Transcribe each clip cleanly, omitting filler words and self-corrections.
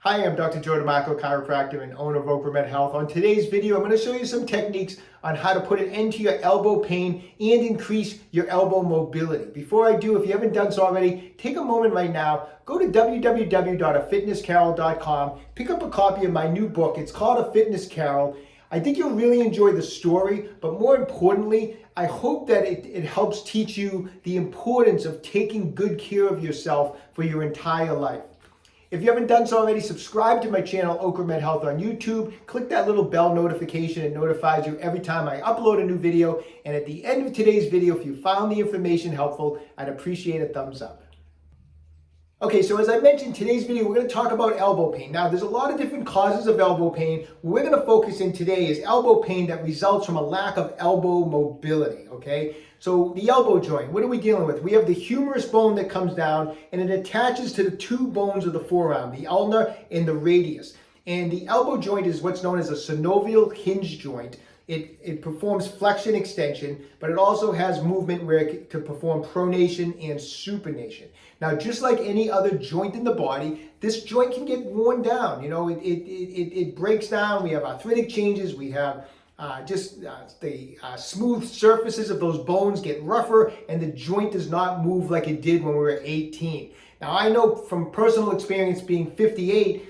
Hi, I'm Dr. DeMarco, chiropractor and owner of OcraMed Health. On today's video, I'm going to show you some techniques on how to put an end to your elbow pain and increase your elbow mobility. Before I do, if you haven't done so already, take a moment right now, go to www.afitnesscarol.com, pick up a copy of my new book. It's called A Fitness Carol. I think you'll really enjoy the story, but more importantly, I hope that it helps teach you the importance of taking good care of yourself for your entire life. If you haven't done so already, subscribe to my channel, OcraMed Health on YouTube. Click that little bell notification. It notifies you every time I upload a new video. And at the end of today's video, if you found the information helpful, I'd appreciate a thumbs up. Okay, so as I mentioned, today's video, we're going to talk about elbow pain. Now, there's a lot of different causes of elbow pain. What we're going to focus in today is elbow pain that results from a lack of elbow mobility, okay? So the elbow joint, what are we dealing with? We have the humerus bone that comes down and it attaches to the two bones of the forearm, the ulna and the radius. And the elbow joint is what's known as a synovial hinge joint. It performs flexion extension, but it also has movement where it can perform pronation and supination. Now, just like any other joint in the body, this joint can get worn down. You know, it breaks down. We have arthritic changes. We have the smooth surfaces of those bones get rougher, and the joint does not move like it did when we were 18. Now, I know from personal experience being 58,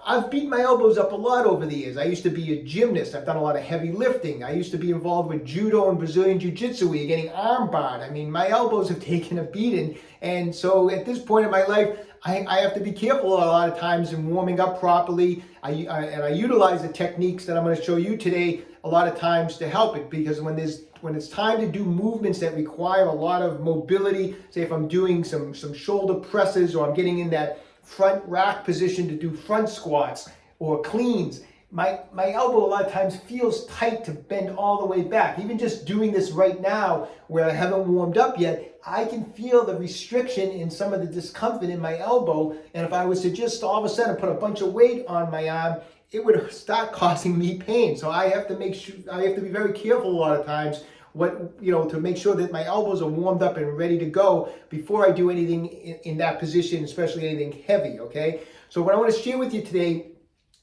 I've beat my elbows up a lot over the years. I used to be a gymnast. I've done a lot of heavy lifting. I used to be involved with judo and Brazilian jiu-jitsu where you're getting arm barred. I mean, my elbows have taken a beating. And so at this point in my life, I have to be careful a lot of times in warming up properly. I utilize the techniques that I'm going to show you today a lot of times to help it, because when it's time to do movements that require a lot of mobility, say if I'm doing some shoulder presses or I'm getting in that front rack position to do front squats or cleans, my elbow a lot of times feels tight to bend all the way back. Even just doing this right now where I haven't warmed up yet, I can feel the restriction in some of the discomfort in my elbow. And if I was to just all of a sudden put a bunch of weight on my arm, it would start causing me pain. So I have to make sure, I have to be very careful a lot of times to make sure that my elbows are warmed up and ready to go before I do anything in that position, especially anything heavy, okay? So what I want to share with you today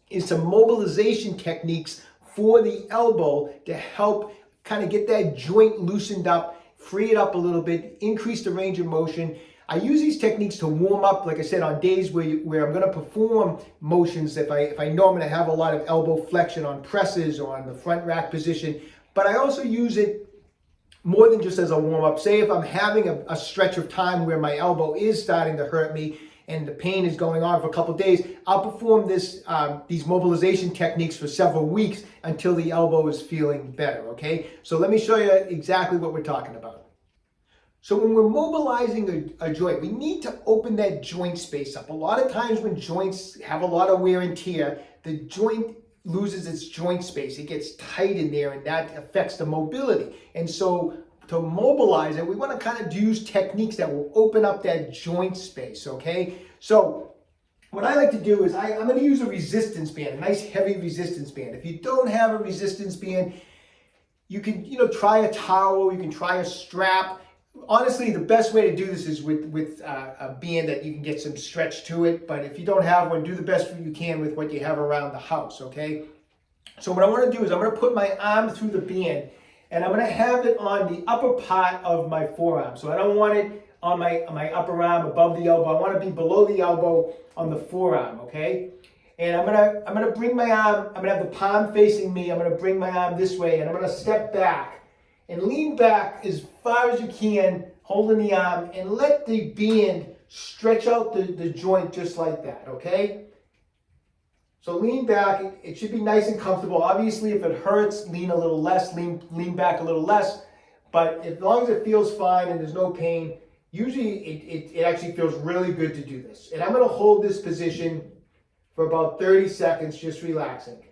is some mobilization techniques for the elbow to help kind of get that joint loosened up, free it up a little bit, increase the range of motion. I use these techniques to warm up, like I said, on days where I'm going to perform motions if I know I'm going to have a lot of elbow flexion on presses or on the front rack position. But I also use it more than just as a warm-up. Say if I'm having a stretch of time where my elbow is starting to hurt me and the pain is going on for a couple of days, I'll perform these mobilization techniques for several weeks until the elbow is feeling better, okay? So let me show you exactly what we're talking about. So when we're mobilizing a joint, we need to open that joint space up. A lot of times when joints have a lot of wear and tear, the joint loses its joint space. It gets tight in there and that affects the mobility. And so to mobilize it, we want to kind of use techniques that will open up that joint space, okay? So what I like to do is I'm going to use a resistance band, a nice heavy resistance band. If you don't have a resistance band, you can try a towel, you can try a strap. Honestly, the best way to do this is with a band that you can get some stretch to it. But if you don't have one, do the best you can with what you have around the house, okay? So what I want to do is I'm going to put my arm through the band and I'm going to have it on the upper part of my forearm. So I don't want it on my upper arm above the elbow. I want to be below the elbow on the forearm, okay? And I'm gonna bring my arm, I'm going to have the palm facing me. I'm going to bring my arm this way and I'm going to step back. And lean back as far as you can, holding the arm, and let the band stretch out the joint just like that, okay? So lean back, it should be nice and comfortable. Obviously, if it hurts, lean a little less, lean back a little less. But as long as it feels fine and there's no pain, usually it actually feels really good to do this. And I'm gonna hold this position for about 30 seconds, just relaxing.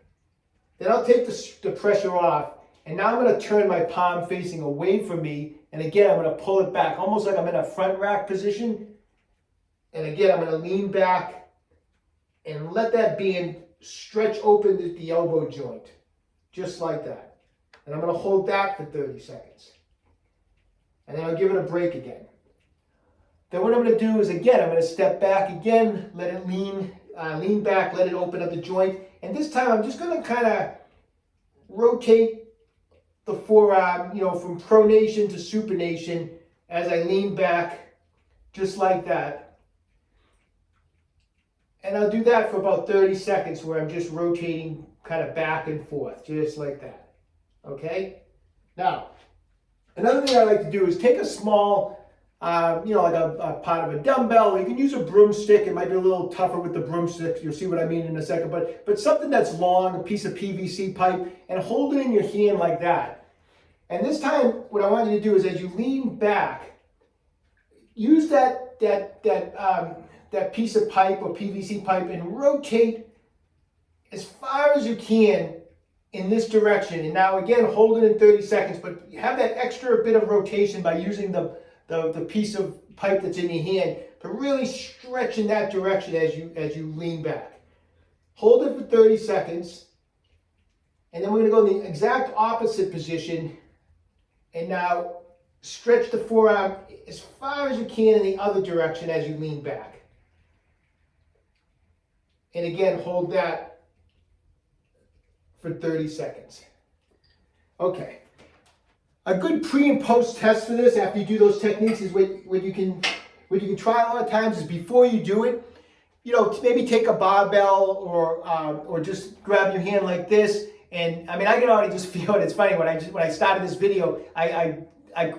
Then I'll take the pressure off. And now I'm going to turn my palm facing away from me. And again, I'm going to pull it back, almost like I'm in a front rack position. And again, I'm going to lean back and let that band stretch open the elbow joint, just like that. And I'm going to hold that for 30 seconds. And then I'll give it a break again. Then what I'm going to do is, again, I'm going to step back again, let it lean lean back, let it open up the joint. And this time I'm just going to kind of rotate the forearm, from pronation to supination as I lean back, just like that. And I'll do that for about 30 seconds where I'm just rotating kind of back and forth, just like that. Okay? Now, another thing I like to do is take a small, like a part of a dumbbell. You can use a broomstick. It might be a little tougher with the broomstick. You'll see what I mean in a second. But something that's long, a piece of PVC pipe, and hold it in your hand like that. And this time, what I want you to do is as you lean back, use that piece of pipe or PVC pipe and rotate as far as you can in this direction. And now again, hold it in 30 seconds, but have that extra bit of rotation by using the piece of pipe that's in your hand to really stretch in that direction as you lean back. Hold it for 30 seconds, and then we're going to go in the exact opposite position, and now stretch the forearm as far as you can in the other direction as you lean back. And again, hold that for 30 seconds. Okay. A good pre and post test for this after you do those techniques is what you can try a lot of times is before you do it, maybe take a barbell or just grab your hand like this. And I mean, I can already just feel it. It's funny when I started this video, I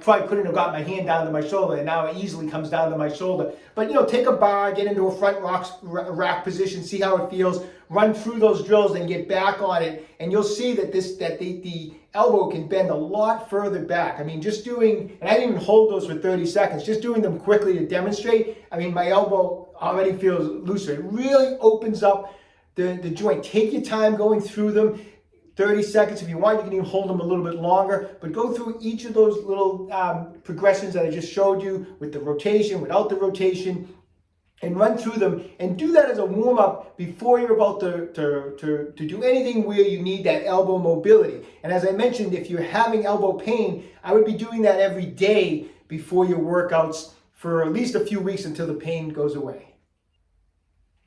probably couldn't have got my hand down to my shoulder, and now it easily comes down to my shoulder. But take a bar, get into a front rack position, see how it feels, run through those drills, and get back on it, and you'll see that the elbow can bend a lot further back. I mean, just doing, and I didn't even hold those for 30 seconds, just doing them quickly to demonstrate. I mean, my elbow already feels looser. It really opens up the joint. Take your time going through them. 30 seconds. If you want, you can even hold them a little bit longer, but go through each of those little progressions that I just showed you with the rotation, without the rotation, and run through them, and do that as a warm-up before you're about to do anything where you need that elbow mobility. And as I mentioned, if you're having elbow pain, I would be doing that every day before your workouts for at least a few weeks until the pain goes away.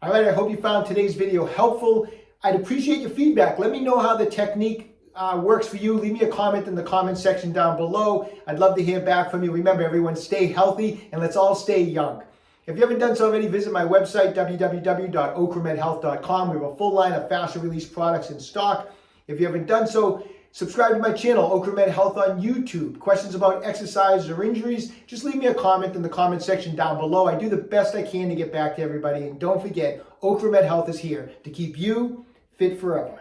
All right, I hope you found today's video helpful. I'd appreciate your feedback. Let me know how the technique works for you. Leave me a comment in the comment section down below. I'd love to hear back from you. Remember, everyone, stay healthy and let's all stay young. If you haven't done so already, visit my website, www.OcraMedHealth.com. We have a full line of faster release products in stock. If you haven't done so, subscribe to my channel, OcraMed Health on YouTube. Questions about exercise or injuries, just leave me a comment in the comment section down below. I do the best I can to get back to everybody. And don't forget, OcraMed Health is here to keep you fit forever.